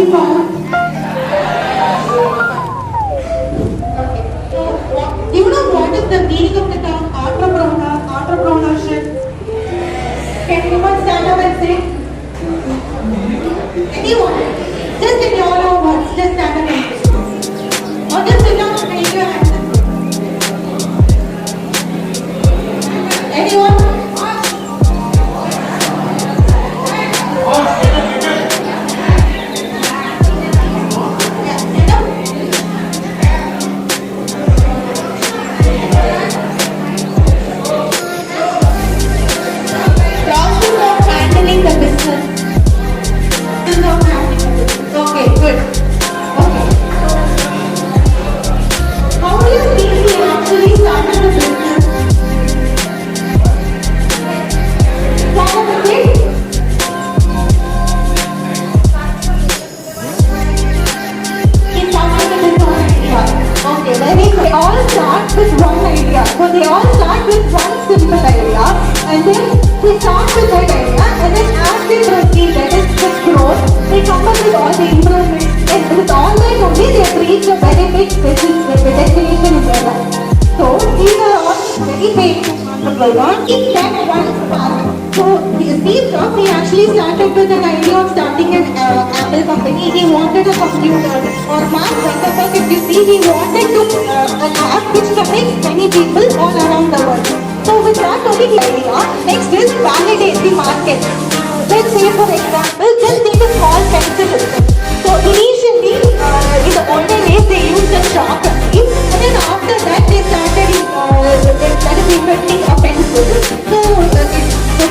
we found. You know what is the meaning of the term entrepreneurship? Can anyone stand up and say? Anyone? Just in your own words, just stand up and say. Or just sit down and raise your hand. Anyone? The business. Okay, good. Okay. How do you think you actually started the business? Start with it? He started with his own idea. Okay, they all start with one idea. So they all start with one simple idea, and then they start with that idea, and then as they proceed, that is with growth, they come up with all the improvements, and with all that only they have reached a very big destination in their life. So these are all very famous entrepreneurs. In that one part, so Steve Jobs, he actually started with an idea of starting an Apple company. He wanted a computer. Or Mark Zuckerberg, if you see, he wanted to an app which connects many people all around the world. So with that only the idea, next is validate the market. Let's say for example, just take a small pencil. So initially, in the olden days, they used a chalk only, and then after that they started inventing a pencil. So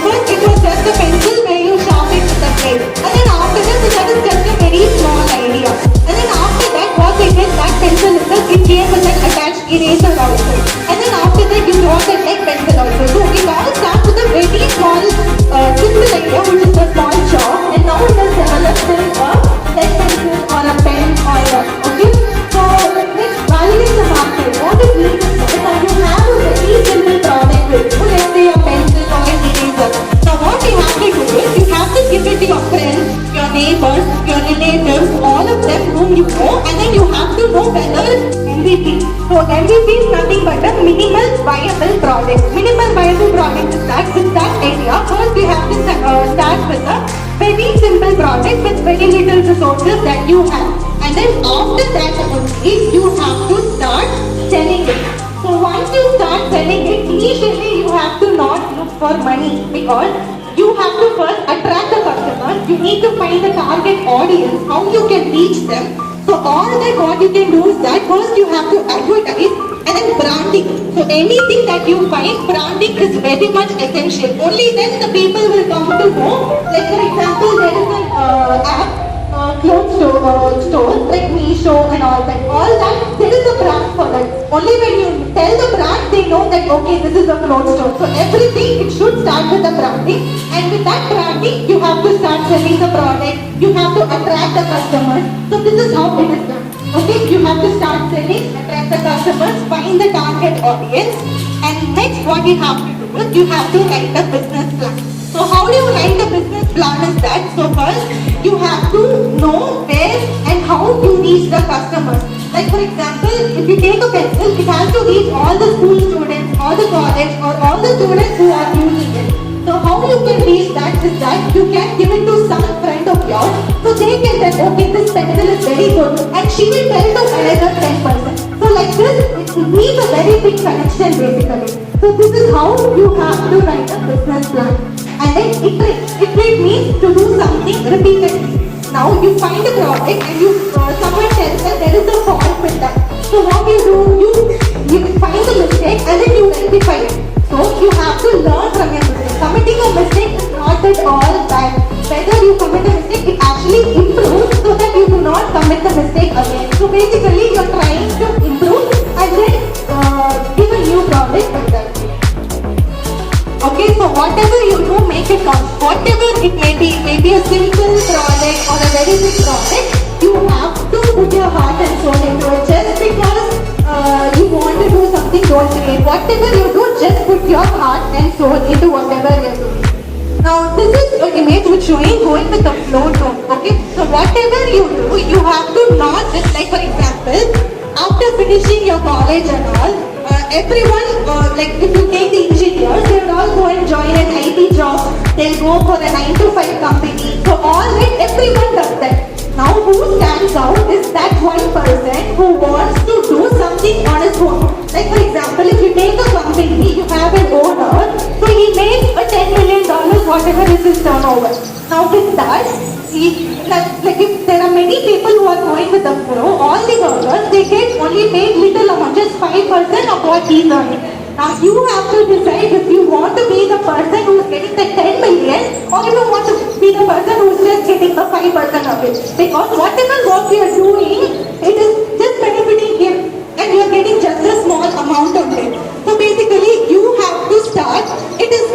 first it was just a pencil where you sharpen with the blade, and then after that is just a very small idea. And then after that, what they did, that pencil itself, it came with an attached eraser also. And then after that, you draw the neck pencil also. So it all starts with a very small, simple idea, which is a small chalk, and now it has developed into a lead pencil or a pen or a, okay. So let's validate the market. What it means is that you have a very simple product with, let's say a pencil or an eraser. Now what you have to do is, you have to give it to your friends, your neighbors, your relatives, all of them whom you know, and then you have to know whether MVP. So MVP is nothing but a minimal viable product. Minimal viable product is that with that idea, first you have to start with a very simple product with very little resources that you have. And then after that only, you have to start selling it. So once you start selling it, initially you have to not look for money, because you have to first attract the customers. You need to find the target audience, how you can reach them. So all that what you can do is that first you have to advertise, and then branding. So anything that you find, branding is very much essential. Only then the people will come to know. Like for example, there is an app, clothes store like Meesho and all that. All that, there is a brand for that. Only when you tell the brand, they know that okay, this is a clothes store. So everything, it should start with the branding, and with that branding, you have to start selling the product. You have to attract the customers. So this is how it is done. Okay, you have to start selling, attract the customers, find the target audience, and next what you have to do is you have to write a business plan. So how do you write a business plan is that, so first you have to know where and how you reach the customers. Like for example, if you take a pencil, it has to reach all the school students, all the college, or all the students who are using it. So how you can reach that is that you can give it to some friend of yours, so they can tell, okay, this pencil is very good, and she will tell to another 10%. So like this, it needs a very big connection basically. So this is how you have to write a business plan. And then iterate means to do something repeatedly. Now you find a product and you someone tells that there is a fault with that. So what you do, you find the mistake and then you rectify it. So you have to learn from your mistake. Committing a mistake is not at all bad. Whether you commit a mistake, it actually improves so that you do not commit the mistake again. So basically you are trying to improve and then give a new product like that. Okay, so whatever you do, make it count. Whatever it may be a simple product or a very big product, you have to put your heart and soul into it. Just because you want to do something, don't do it. Whatever you do, just put your heart and soul into whatever you're doing. Now this is an image which showing going with the flow tone. Okay, so whatever you do, you have to not just like for example, after finishing your college and all, everyone like if you take the engineers, they will all go and join an IT job. They'll go for a 9 to 5 company. So all that everyone does that. Now who stands out is that one person who wants to do something on his own. Like for example, if you take a company, you have an owner, so he makes a $10 million, whatever is his turnover. Now with that, like if there are many people who are going with the flow, all the workers, they get only paid little amount, just 5% of what he's earning. Now you have to decide if you want to be the person who is getting the 10 million or if you want to be the person who is just getting the 5% of it. Because whatever work you are doing, it is just benefiting him and you are getting just a small amount of it. So basically you have to start. It is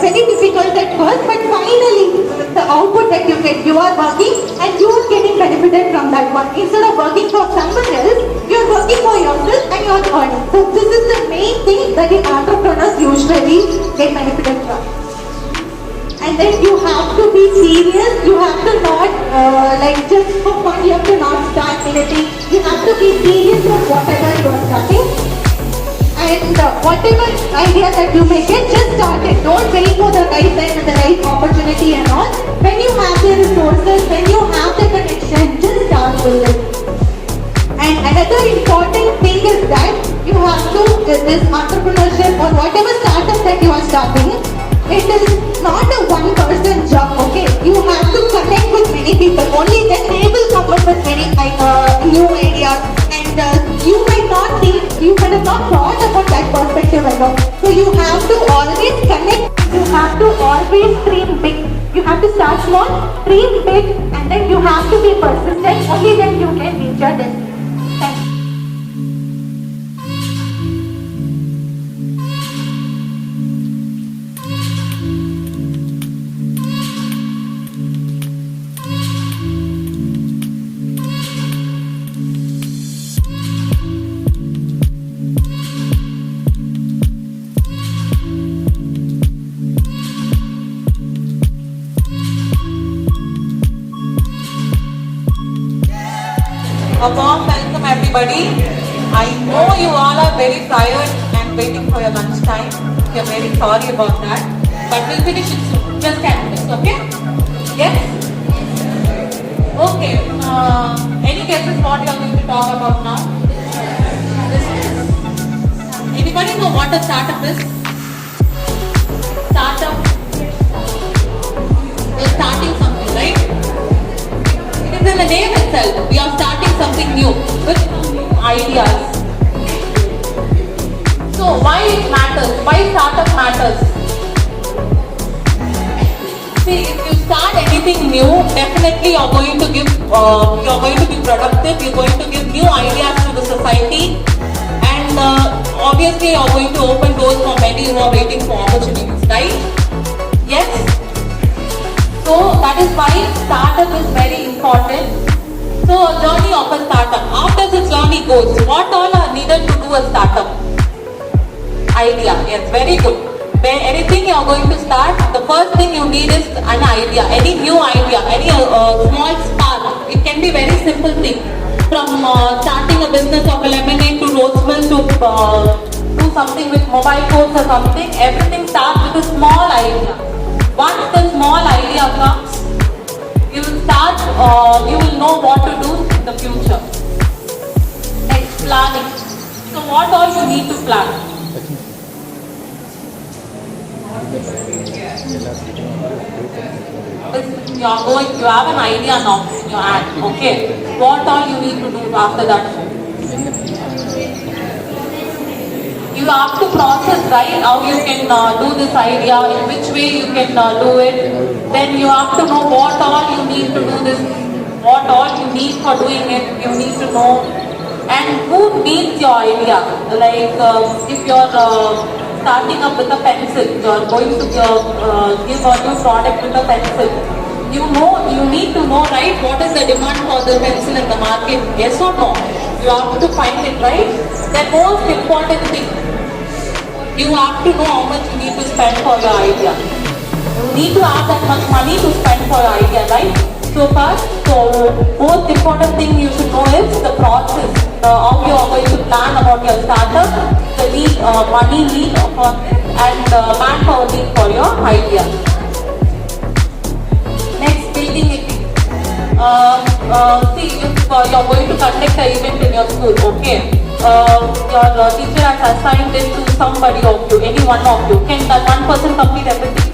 very difficult at first, but finally the output that you get, you are working and you are getting benefited from that one. Instead of working for someone else, you are working for yourself and you are earning. So this is the main thing that the entrepreneurs usually get benefited from. And then you have to be serious, you have to not like just for fun, you have to not start anything. You have to be serious of whatever you are starting. And whatever idea that you may get, just start it. Don't wait for the right time and the right opportunity and all. When you have the resources, when you have the connection, just start with it. And another important thing is that you have to, this entrepreneurship or whatever startup that you are starting, it is not a one-person job, okay? You have to connect with many people. Only then they will come up with many new ideas. And you might not think, you might have not thought about that perspective at all. So you have to always connect. You have to always dream big. You have to start small, dream big, and then you have to be persistent. Only then you can reach your destiny. Thank you. A warm welcome everybody. I know you all are very tired and waiting for your lunch time. We are very sorry about that. But we'll finish it soon. Just 10 minutes, okay? Yes? Okay. Any guesses what you are going to talk about now? Anybody know what a startup is? Startup. You're starting something, right? It is in the name itself. We are starting something new with ideas. So why it matters? Why startup matters? See, if you start anything new, definitely you're going to give, you're going to be productive. You're going to give new ideas to the society, and obviously you're going to open doors for many who are waiting for opportunities, right? Yes. So that is why startup is very important. So a journey of a startup. After the journey goes, what all are needed to do a startup? Idea. Yes, very good. When anything you are going to start, the first thing you need is an idea. Any new idea, any small spark. It can be very simple thing. From starting a business of a lemonade to rose milk to do something with mobile phones or something. Everything starts with a small idea. Once the small idea comes, you will start, you will know what to do in the future. Next, planning. So what all you need to plan? You have an idea now in your hand, okay. What all you need to do after that? You have to process, right, how you can do this idea, in which way you can do it. Then you have to know what all you need to do this, what all you need for doing it, you need to know. And who needs your idea? Like if you're starting up with a pencil, you're going to give a new product with a pencil. You know, you need to know, right, what is the demand for the pencil in the market, yes or no? You have to find it, right? The most important thing, you have to know how much you need to spend for your idea. need to have that much money to spend for your idea, right? So first, most important thing you should know is the process, how you are going to plan about your startup, the need, money need for this, and manpower need for your idea. Next, building it. See, if you're going to conduct an event in your school, okay, your teacher has assigned it to somebody of you, any one of you. Can that one person complete everything?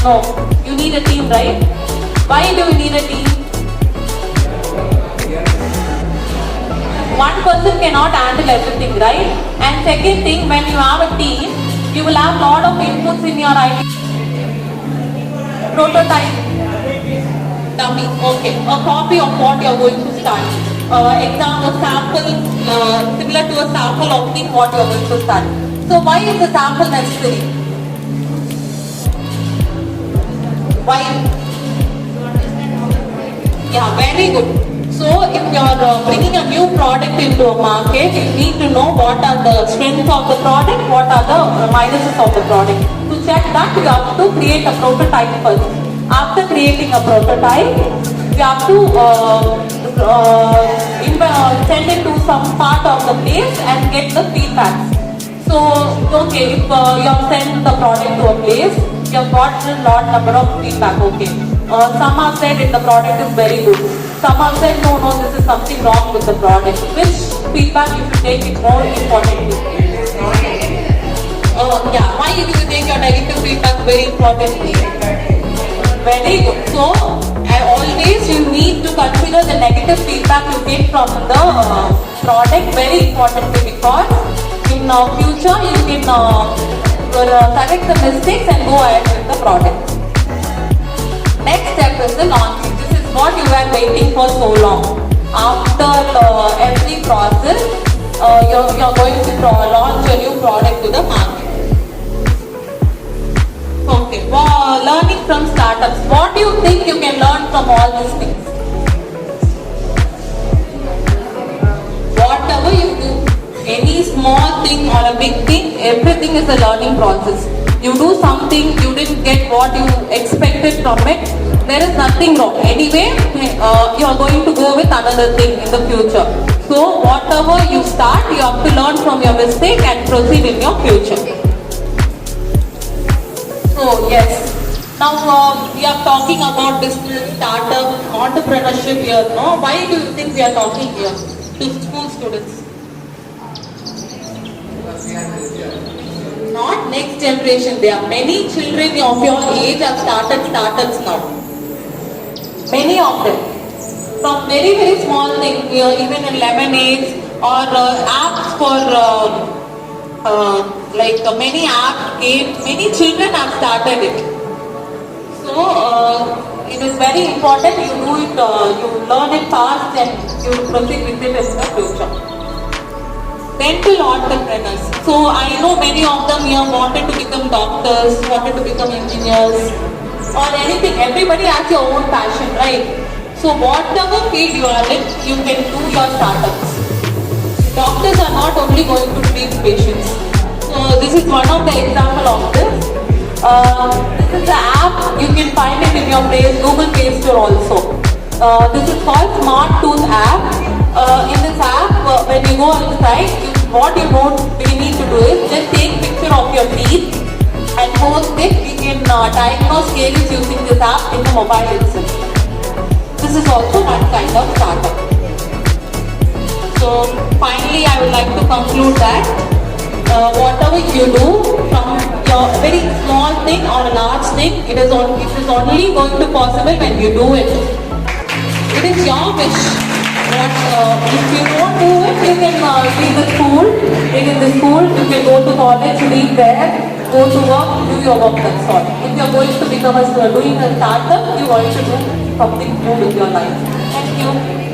No. You need a team, right? Why do you need a team? One person cannot handle everything, right? And second thing, when you have a team, you will have lot of inputs in your idea. Prototype. Dummy. Okay. A copy of what you are going to start. Example, sample, similar to a sample of thing what you are going to start. So why is the sample necessary? Why? Yeah, very good. So if you are bringing a new product into a market, you need to know what are the strengths of the product, what are the minuses of the product. To check that, you have to create a prototype first. After creating a prototype, you have to send it to some part of the place and get the feedback. So, okay, if you have sent the product to a place, you have got a lot number of feedback, okay. Some have said the product is very good. Some have said, no, this is something wrong with the product. Which feedback you should take it more importantly? Yeah, why do you take your negative feedback very importantly? Very good. So, always you need to consider the negative feedback you get from the product very importantly, because in future you can correct the mistakes and go ahead with the product. Next step is the launching. This is what you were waiting for so long. After every process, you're going to launch a new product to the market. Okay, learning from startups. What do you think you can learn from all these things? Whatever you do, any small thing or a big thing, everything is a learning process. You do something, you didn't get what you expected from it, there is nothing wrong. Anyway, you are going to go with another thing in the future. So whatever you start, you have to learn from your mistake and proceed in your future. So yes, now we are talking about business, startup, entrepreneurship here. No? Why do you think we are talking here to school students? Not next generation. There are many children of your age have started startups now. Many of them. From very, very small things, even in lemonades or apps for many apps, games, many children have started it. So it is very important you do it, you learn it fast and you proceed with it in the future. Dental entrepreneurs. So I know many of them here wanted to become doctors, wanted to become engineers or anything. Everybody has your own passion, right? So whatever field you are in, you can do your startups. Doctors are not only going to treat patients. So this is one of the example of this. This is the app, you can find it in your Google Play Store also. This is called Smart Tooth app. In this app, when you go inside, what you need to do is just take picture of your teeth and post it. You can diagnose caries using this app in the mobile itself. This is also one kind of startup. So finally, I would like to conclude that whatever you do, from your very small thing or a large thing, it is only going to possible when you do it. It is your wish. If you don't do it, you can be in the school, you can go to college, leave there, go to work, do your work, that's all. If you are going to become doing a startup, you are going to do something new with your life. Thank you.